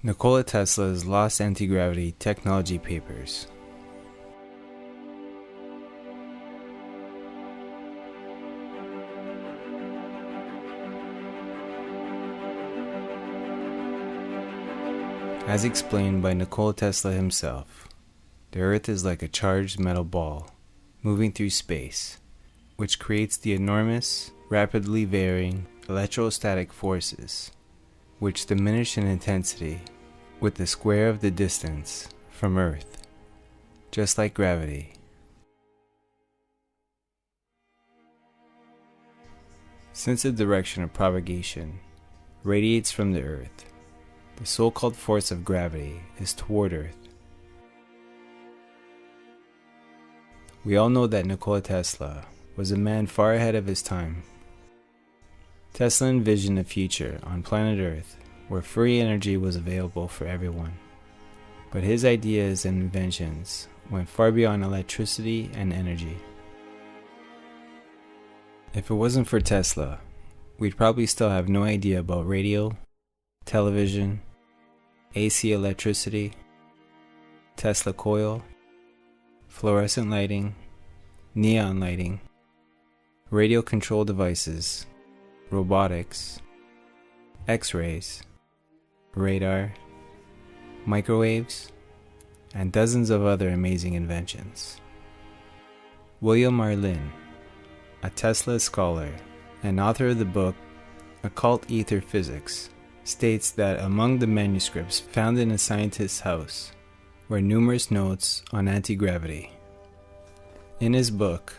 Nikola Tesla's Lost Anti-Gravity Technology Papers. As explained by Nikola Tesla himself, the Earth is like a charged metal ball moving through space, which creates the enormous, rapidly varying electrostatic forces, which diminish in intensity with the square of the distance from Earth, just like gravity. Since the direction of propagation radiates from the Earth, the so-called force of gravity is toward Earth. We all know that Nikola Tesla was a man far ahead of his time. Tesla envisioned a future on planet Earth where free energy was available for everyone. But his ideas and inventions went far beyond electricity and energy. If it wasn't for Tesla, we'd probably still have no idea about radio, television, AC electricity, Tesla coil, fluorescent lighting, neon lighting, radio control devices, robotics, X-rays, radar, microwaves, and dozens of other amazing inventions. William R. Lynn, a Tesla scholar and author of the book Occult Ether Physics, states that among the manuscripts found in a scientist's house were numerous notes on anti-gravity. In his book,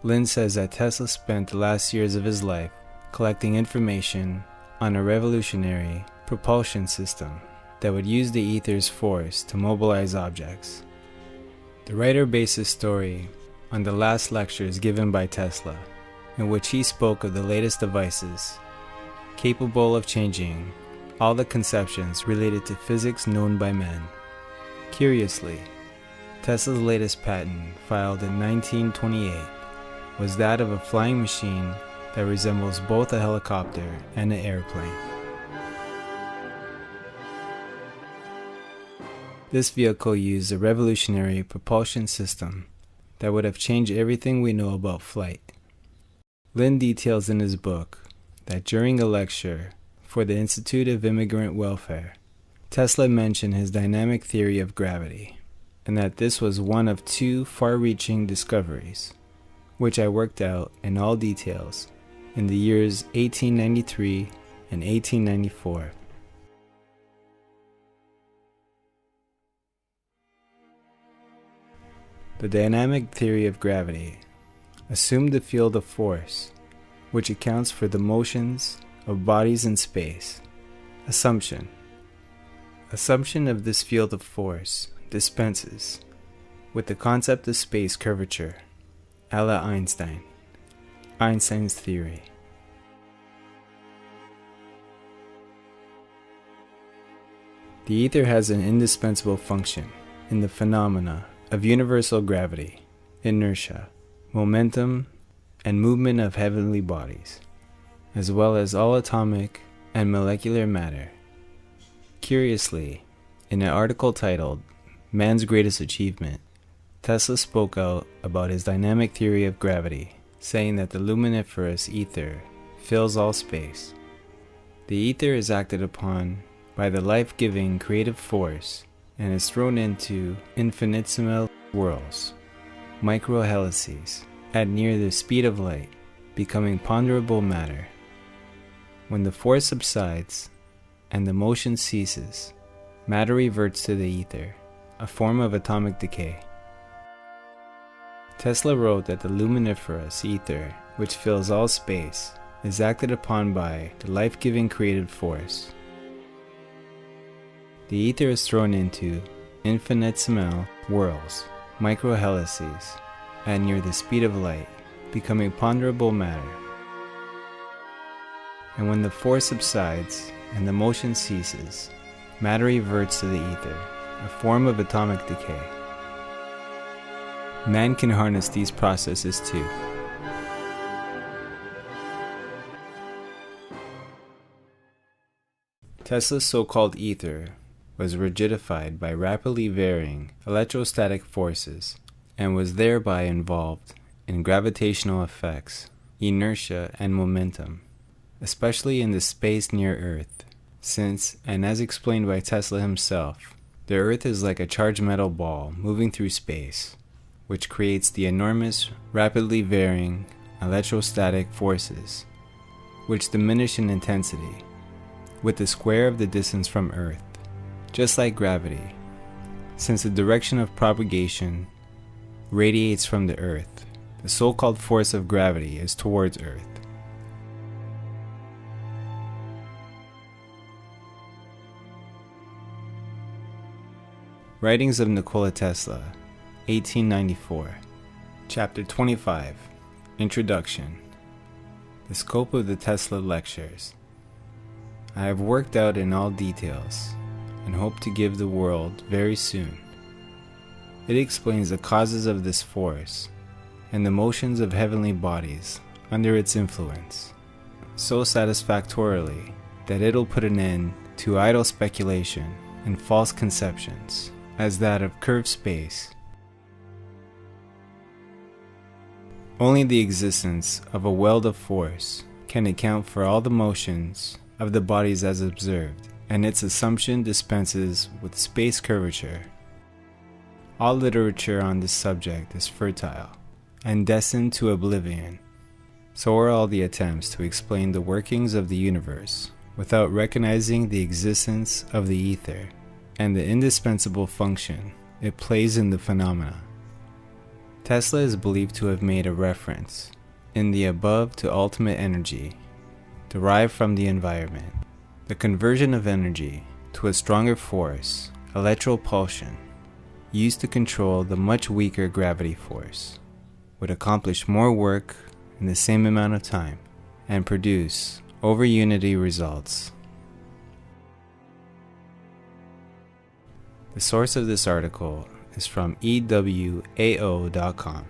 Lynn says that Tesla spent the last years of his life collecting information on a revolutionary propulsion system that would use the ether's force to mobilize objects. The writer based his story on the last lectures given by Tesla, in which he spoke of the latest devices capable of changing all the conceptions related to physics known by man. Curiously, Tesla's latest patent, filed in 1928, was that of a flying machine that resembles both a helicopter and an airplane. This vehicle used a revolutionary propulsion system that would have changed everything we know about flight. Lynn details in his book that during a lecture for the Institute of Immigrant Welfare, Tesla mentioned his dynamic theory of gravity, and that this was one of two far-reaching discoveries, which I worked out in all details in the years 1893 and 1894. The dynamic theory of gravity assumed the field of force, which accounts for the motions of bodies in space. Assumption of this field of force dispenses with the concept of space curvature, a la Einstein's theory. The ether has an indispensable function in the phenomena of universal gravity, inertia, momentum, and movement of heavenly bodies, as well as all atomic and molecular matter. Curiously, in an article titled Man's Greatest Achievement, Tesla spoke out about his dynamic theory of gravity, saying that the luminiferous ether fills all space. The ether is acted upon by the life-giving creative force and is thrown into infinitesimal whirls, microhelices, at near the speed of light, becoming ponderable matter. When the force subsides and the motion ceases, matter reverts to the ether, a form of atomic decay. Tesla wrote that the luminiferous ether, which fills all space, is acted upon by the life-giving creative force. The ether is thrown into infinitesimal whirls, microhelices, at near the speed of light, becoming ponderable matter. And when the force subsides and the motion ceases, matter reverts to the ether, a form of atomic decay. Man can harness these processes too. Tesla's so-called ether was rigidified by rapidly varying electrostatic forces and was thereby involved in gravitational effects, inertia, and momentum, especially in the space near Earth, since, and as explained by Tesla himself, the Earth is like a charged metal ball moving through space, which creates the enormous, rapidly varying electrostatic forces, which diminish in intensity with the square of the distance from Earth, just like gravity, since the direction of propagation radiates from the Earth. The so-called force of gravity is towards Earth. Writings of Nikola Tesla, 1894. Chapter 25. Introduction. The scope of the Tesla lectures. I have worked out in all details, and hope to give the world very soon. It explains the causes of this force, and the motions of heavenly bodies under its influence, so satisfactorily that it'll put an end to idle speculation and false conceptions, as that of curved space. Only the existence of a weld of force can account for all the motions of the bodies as observed, and its assumption dispenses with space curvature. All literature on this subject is fertile and destined to oblivion. So are all the attempts to explain the workings of the universe without recognizing the existence of the ether and the indispensable function it plays in the phenomena. Tesla is believed to have made a reference in the above to ultimate energy derived from the environment. The conversion of energy to a stronger force, electropulsion, used to control the much weaker gravity force, would accomplish more work in the same amount of time and produce over-unity results. The source of this article is from ewao.com.